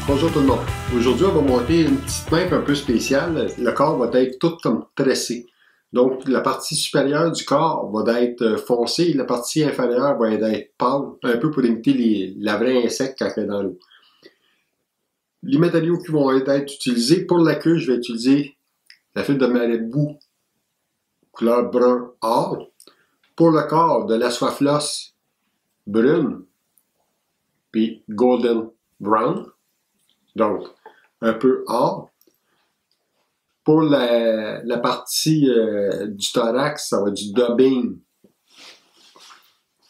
Bonjour tout le monde. Aujourd'hui, on va monter une petite pipe un peu spéciale. Le corps va être tout comme tressé. Donc, la partie supérieure du corps va être foncée et la partie inférieure va être pâle, un peu pour imiter la vraie insecte quand elle est dans l'eau. Les matériaux qui vont être utilisés, pour la queue, je vais utiliser la fibre de marabou couleur brun or. Pour le corps, de la soie floss brune, puis golden brown. Donc, un peu or. Pour la partie du thorax, ça va être du dubbing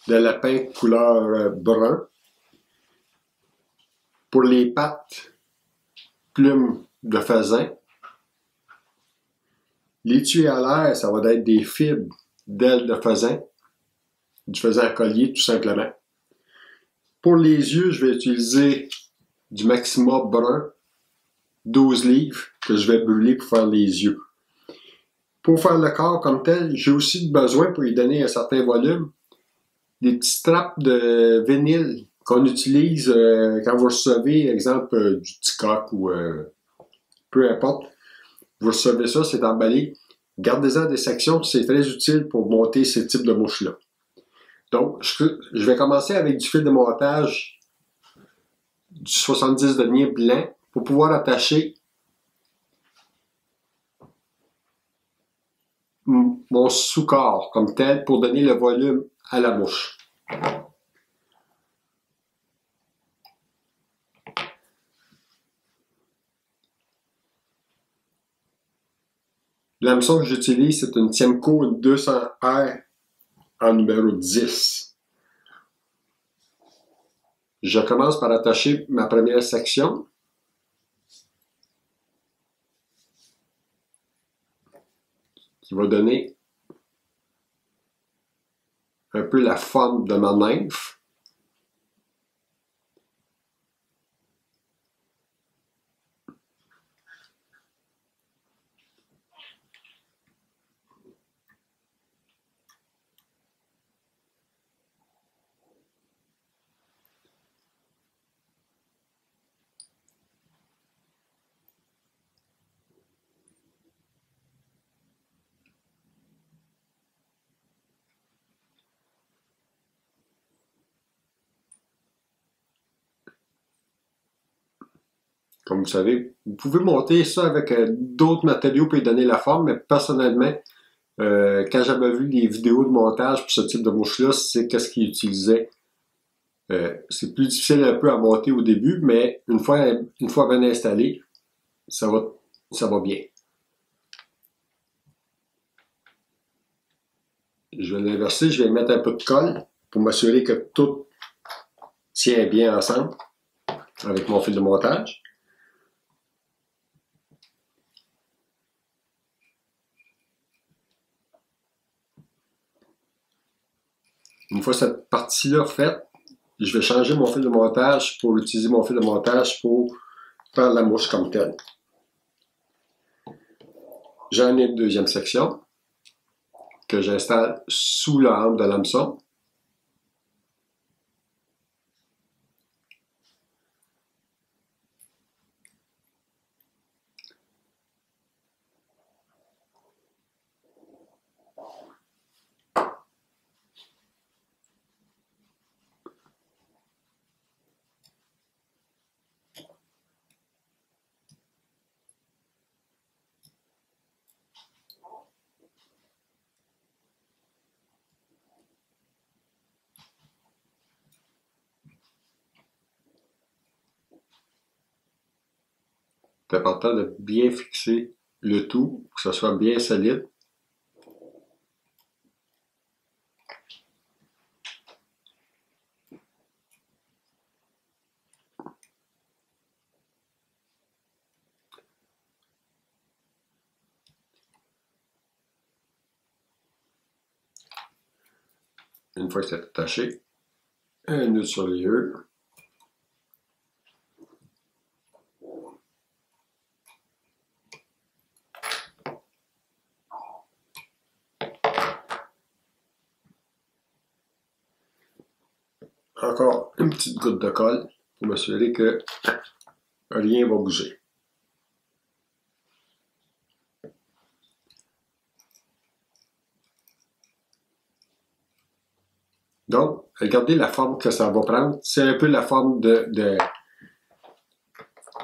de lapin couleur brun. Pour les pattes, plumes de faisan. L'étui à l'air, ça va être des fibres d'ailes de faisan, du faisan à collier tout simplement. Pour les yeux, je vais utiliser du Maxima brun, 12 livres, que je vais brûler pour faire les yeux. Pour faire le corps comme tel, j'ai aussi besoin, pour lui donner un certain volume, des petits straps de vinyle qu'on utilise quand vous recevez, exemple, du Ticoc ou peu importe. Vous recevez ça, c'est emballé. Gardez-en des sections, c'est très utile pour monter ce type de mouches-là. Donc, je vais commencer avec du fil de montage du 70 deniers blanc pour pouvoir attacher mon sous-corps comme tel pour donner le volume à la mouche. L'hameçon que j'utilise, c'est une Tiemco 200R en numéro 10. Je commence par attacher ma première section. Qui va donner un peu la forme de ma nymphe. Comme vous savez, vous pouvez monter ça avec d'autres matériaux pour y donner la forme, mais personnellement, quand j'avais vu les vidéos de montage pour ce type de mouche-là, c'est qu'est-ce qu'ils utilisaient. C'est plus difficile un peu à monter au début, mais une fois bien installé, ça va bien. Je vais l'inverser, je vais mettre un peu de colle pour m'assurer que tout tient bien ensemble avec mon fil de montage. Une fois cette partie-là faite, je vais changer mon fil de montage pour utiliser mon fil de montage pour faire la mouche comme telle. J'en ai une deuxième section que j'installe sous la hampe de l'hameçon. C'est important de bien fixer le tout pour que ça soit bien solide. Une fois que c'est attaché, un nœud sur les yeux. Encore une petite goutte de colle pour m'assurer que rien va bouger. Donc, regardez la forme que ça va prendre. C'est un peu la forme de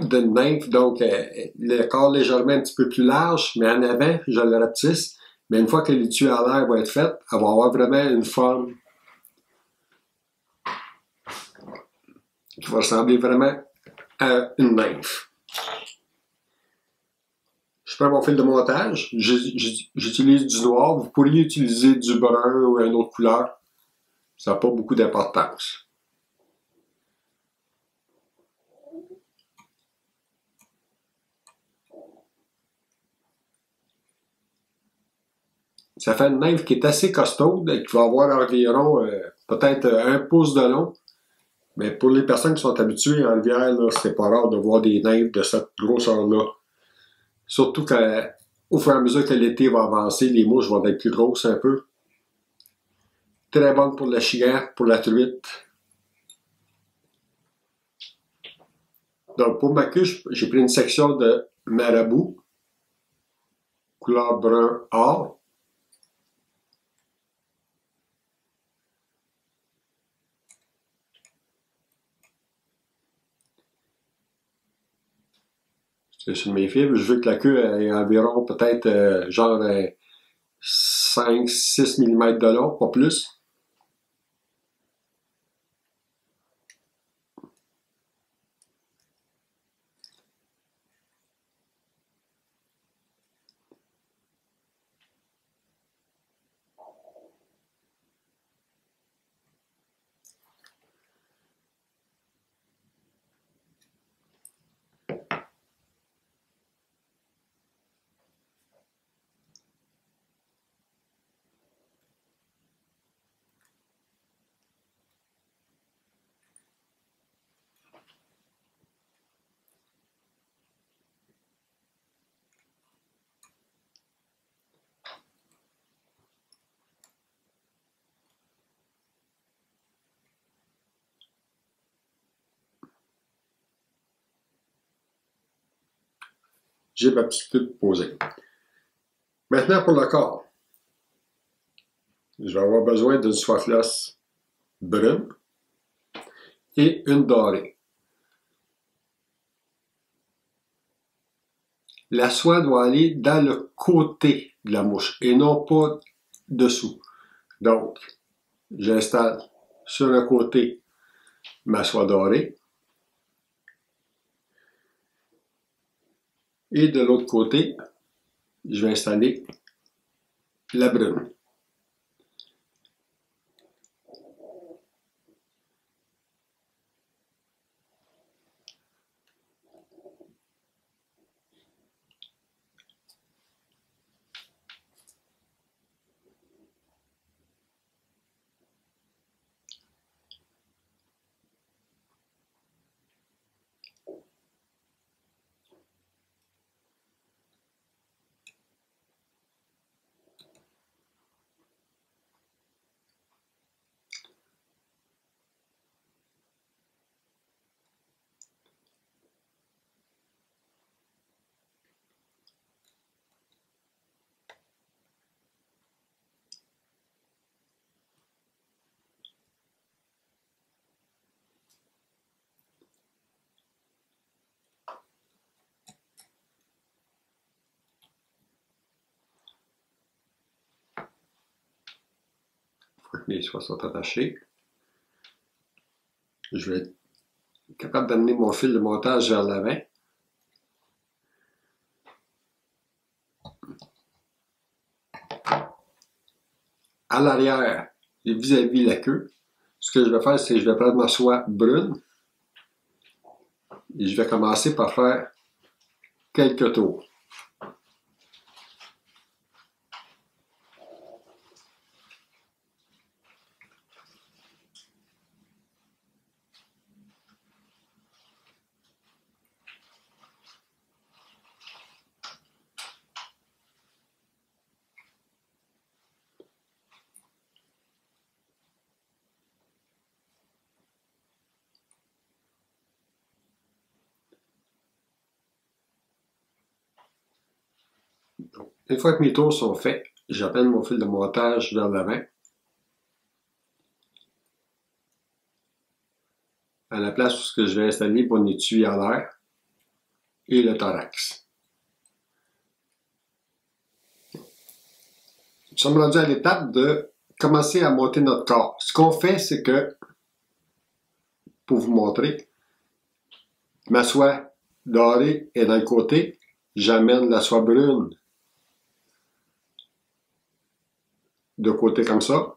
nymphe. Donc, le corps légèrement un petit peu plus large, mais en avant, je le rapetisse. Mais une fois que l'étui à l'air va être fait, elle va avoir vraiment une forme qui va ressembler vraiment à une nymphe. Je prends mon fil de montage, j'utilise du noir. Vous pourriez utiliser du brun ou une autre couleur. Ça n'a pas beaucoup d'importance. Ça fait une nymphe qui est assez costaude et qui va avoir environ peut-être 1 pouce de long. Mais pour les personnes qui sont habituées en hiver, c'est pas rare de voir des nymphes de cette grosseur-là. Surtout qu'au fur et à mesure que l'été va avancer, les mouches vont être plus grosses un peu. Très bonne pour la chienne, pour la truite. Donc pour ma queue, j'ai pris une section de marabout, couleur brun or. C'est sur mes fibres. Je veux que la queue ait environ peut-être genre 5-6 mm de long, pas plus. J'ai ma petite queue posée. Maintenant pour le corps. Je vais avoir besoin d'une soie flosse brune et une dorée. La soie doit aller dans le côté de la mouche et non pas dessous. Donc, j'installe sur le côté ma soie dorée et de l'autre côté, je vais installer la brune. Une fois que les soies sont attachées, je vais être capable d'amener mon fil de montage vers l'avant. À l'arrière, vis-à-vis la queue, ce que je vais faire, c'est que je vais prendre ma soie brune et je vais commencer par faire quelques tours. Une fois que mes tours sont faits, j'appelle mon fil de montage vers l'avant. À la place où je vais installer mon étui à l'air et le thorax. Nous sommes rendus à l'étape de commencer à monter notre corps. Ce qu'on fait, c'est que, pour vous montrer, ma soie dorée est dans le côté, j'amène la soie brune de côté comme ça,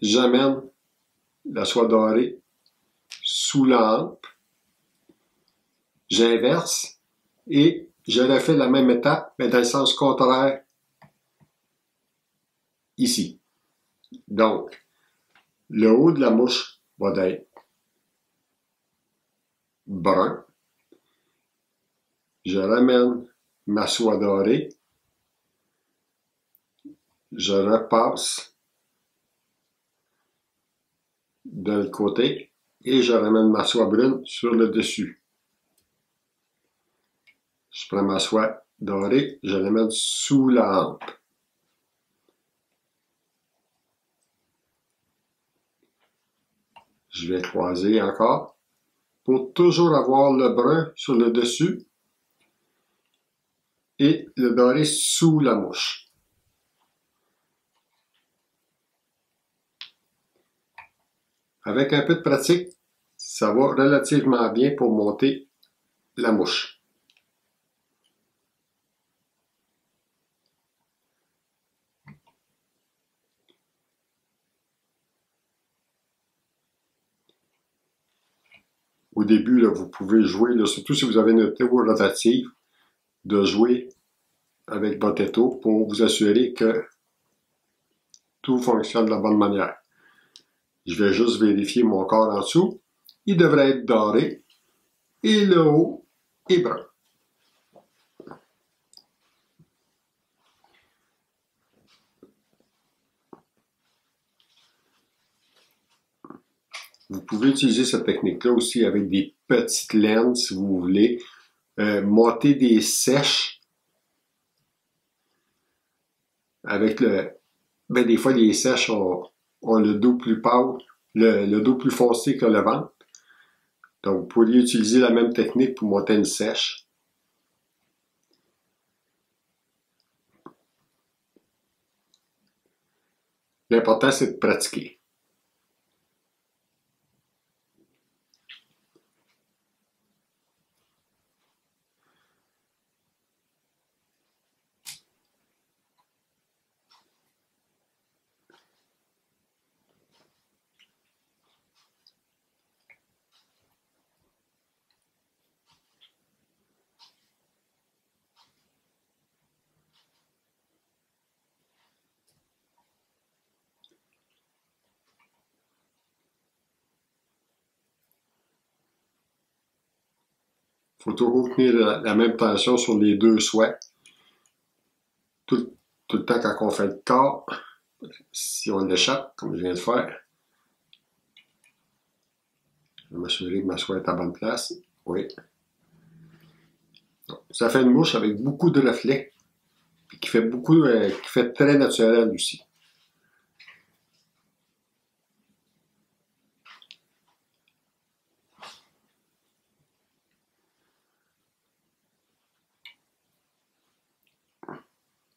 j'amène la soie dorée sous la hampe, j'inverse et je refais la même étape, mais dans le sens contraire ici. Donc, le haut de la mouche va être brun. Je ramène ma soie dorée. Je repasse de l'autre côté et je ramène ma soie brune sur le dessus. Je prends ma soie dorée, je la mets sous la hampe. Je vais croiser encore pour toujours avoir le brun sur le dessus et le doré sous la mouche. Avec un peu de pratique, ça va relativement bien pour monter la mouche. Au début, là, vous pouvez jouer, là, surtout si vous avez une théorie rotative, de jouer avec votre étau pour vous assurer que tout fonctionne de la bonne manière. Je vais juste vérifier mon corps en dessous. Il devrait être doré et le haut est brun. Vous pouvez utiliser cette technique-là aussi avec des petites laines si vous voulez. Monter des sèches avec le... Ben, des fois, les sèches ont le dos plus pâle, le dos plus foncé que le ventre. Donc, vous pourriez utiliser la même technique pour monter une sèche. L'important, c'est de pratiquer. Il faut toujours tenir la même tension sur les deux soies. Tout le temps quand on fait le corps, si on l'échappe, comme je viens de faire, je vais m'assurer que ma soie est à bonne place. Oui. Ça fait une mouche avec beaucoup de reflets, puis qui fait très naturel aussi.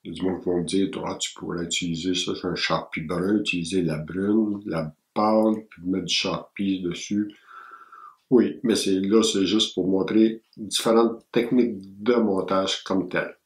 Il y a du monde qui vont me dire, toi, tu pourrais utiliser ça sur un Sharpie brun, utiliser la brune, la pâle, puis mettre du Sharpie dessus. Oui, mais c'est juste pour montrer différentes techniques de montage comme telles.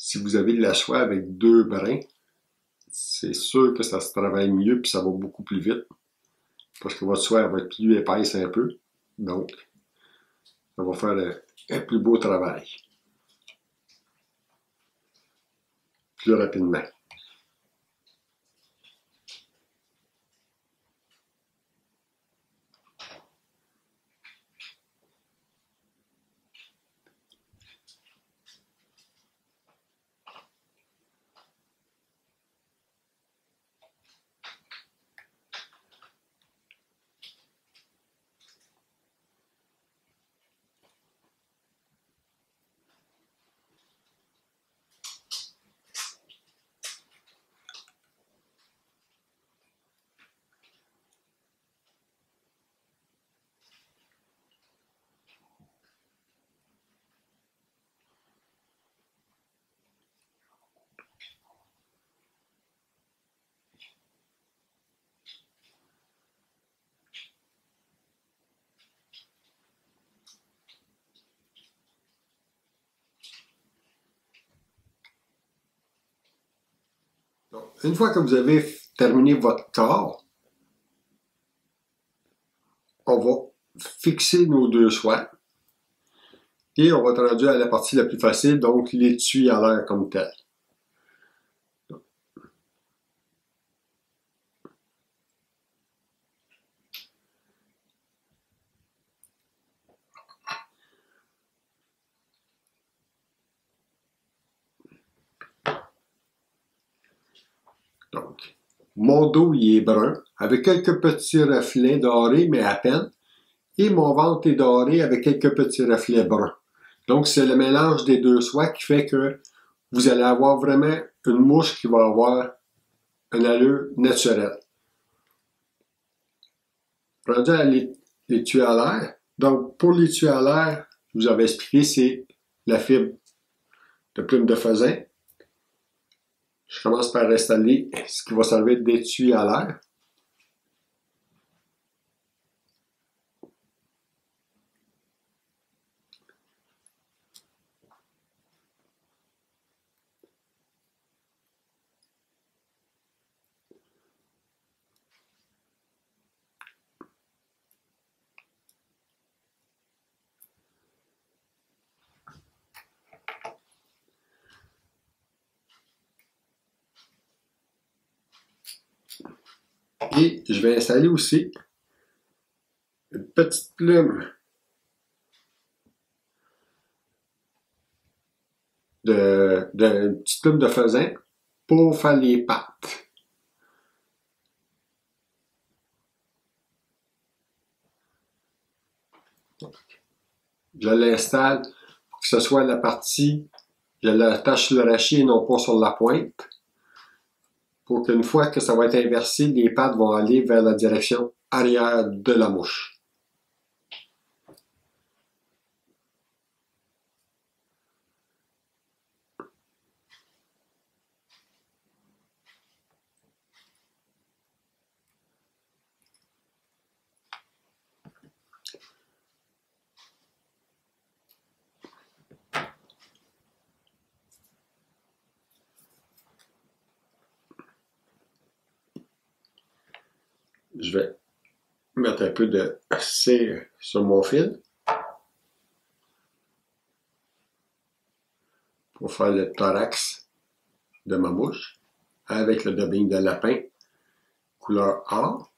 Si vous avez de la soie avec deux brins, c'est sûr que ça se travaille mieux puis ça va beaucoup plus vite. parce que votre soie va être plus épaisse un peu. Donc, ça va faire un plus beau travail. Plus rapidement. Donc, une fois que vous avez terminé votre corps, on va fixer nos deux soies et on va être rendu à la partie la plus facile, donc l'étui à l'air comme tel. Donc, mon dos il est brun, avec quelques petits reflets dorés, mais à peine, et mon ventre est doré avec quelques petits reflets bruns. Donc, c'est le mélange des deux soies qui fait que vous allez avoir vraiment une mouche qui va avoir une allure naturelle. Rendu à l'étui à l'air. Donc, pour l'étui à l'air, je vous avais expliqué, c'est la fibre de plume de faisan. Je commence par installer ce qui va servir d'étui à l'air. Et je vais installer aussi une petite plume une petite plume de faisan pour faire les pattes. Je l'installe pour que ce soit la partie, je l'attache sur le rachis et non pas sur la pointe, pour qu'une fois que ça va être inversé, les pattes vont aller vers la direction arrière de la mouche. Je vais mettre un peu de cire sur mon fil pour faire le thorax de ma mouche avec le dubbing de lapin couleur or.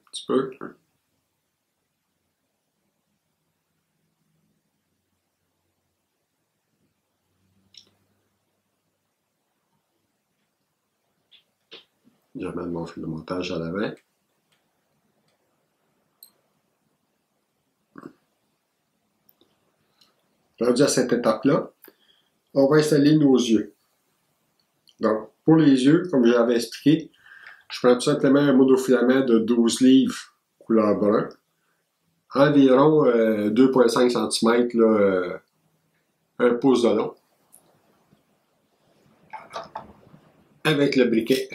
Un petit peu. J'amène mon fil de montage à l'avant. Rendu à cette étape-là, on va installer nos yeux. Donc, pour les yeux, comme j'avais expliqué, je prends tout simplement un monofilament de 12 livres couleur brun, environ 2,5 cm, là, un pouce de long, avec le briquet.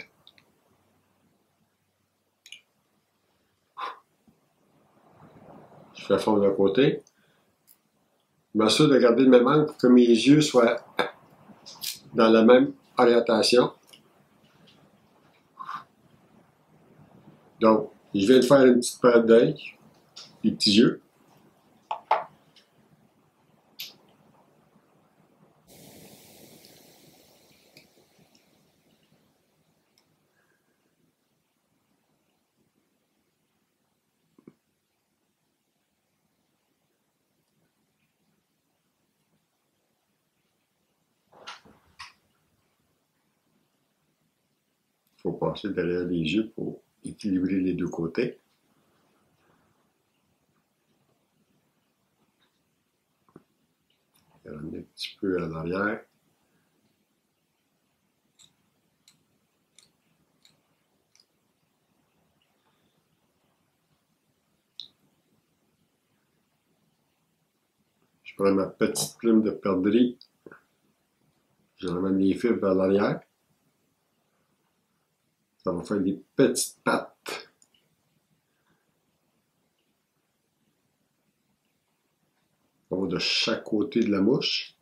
Je fais fondre d'un côté. Je m'assure de garder le même angle pour que mes yeux soient dans la même orientation. Donc, je viens de faire une petite paire d'œil, les petits yeux. Il faut passer derrière les yeux pour équilibrer les deux côtés. Ramener un petit peu à l'arrière. Je prends ma petite plume de perdrix. Je ramène les fibres vers l'arrière. Ça va faire des petites pattes. On va de chaque côté de la mouche.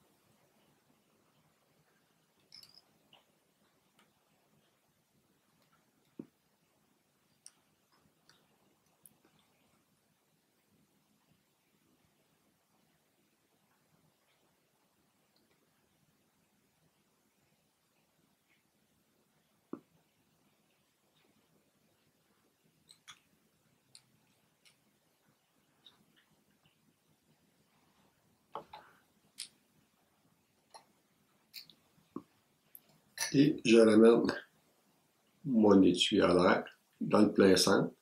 Et je ramène mon étui à l'air dans le plein centre.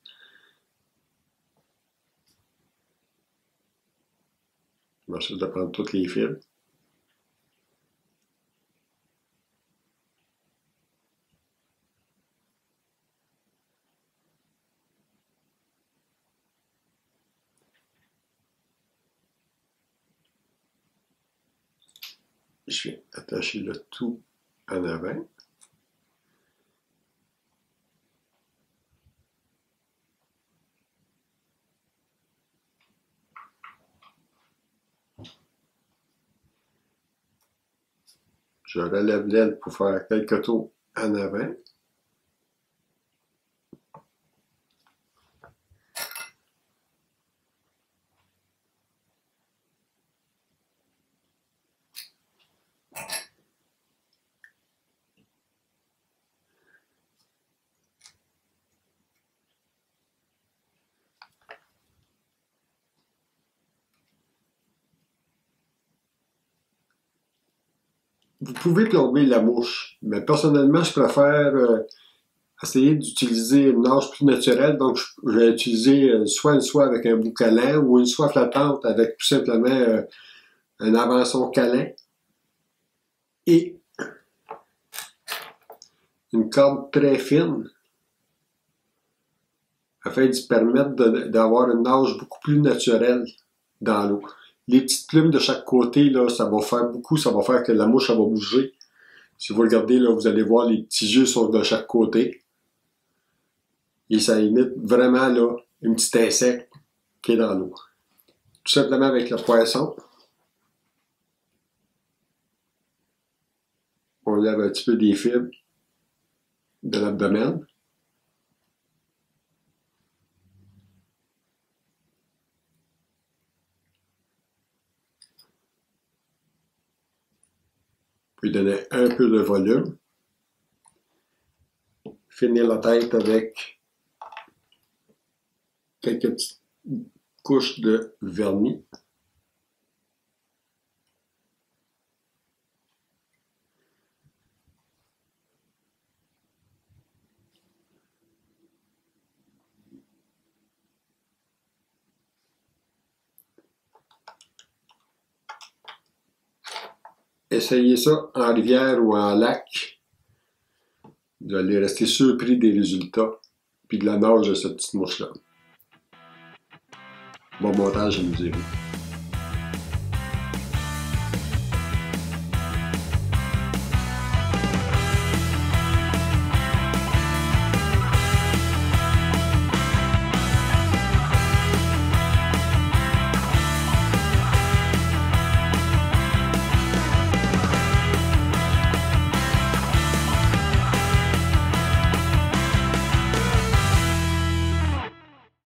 Je m'assure de prendre toutes les fibres. Je viens attacher le tout en avant. Je relève l'aile pour faire quelques tours en avant. Vous pouvez plomber la mouche, mais personnellement, je préfère essayer d'utiliser une nage plus naturelle. Donc, je vais utiliser soit une soie avec un bout câlin ou une soie flottante avec tout simplement un avançon câlin et une corde très fine afin de se permettre d'avoir une nage beaucoup plus naturelle dans l'eau. Les petites plumes de chaque côté, là, ça va faire beaucoup, ça va faire que la mouche, elle va bouger. Si vous regardez, là, vous allez voir, les petits yeux sont de chaque côté. Et ça imite vraiment, là, une petite insecte qui est dans l'eau. Tout simplement avec le poisson. On lève un petit peu des fibres de l'abdomen. Puis donner un peu de volume. Finir la tête avec quelques petites couches de vernis. essayez ça en rivière ou en lac. Vous allez rester surpris des résultats, puis de la nage de cette petite mouche-là. Bon montage, je nous dirai.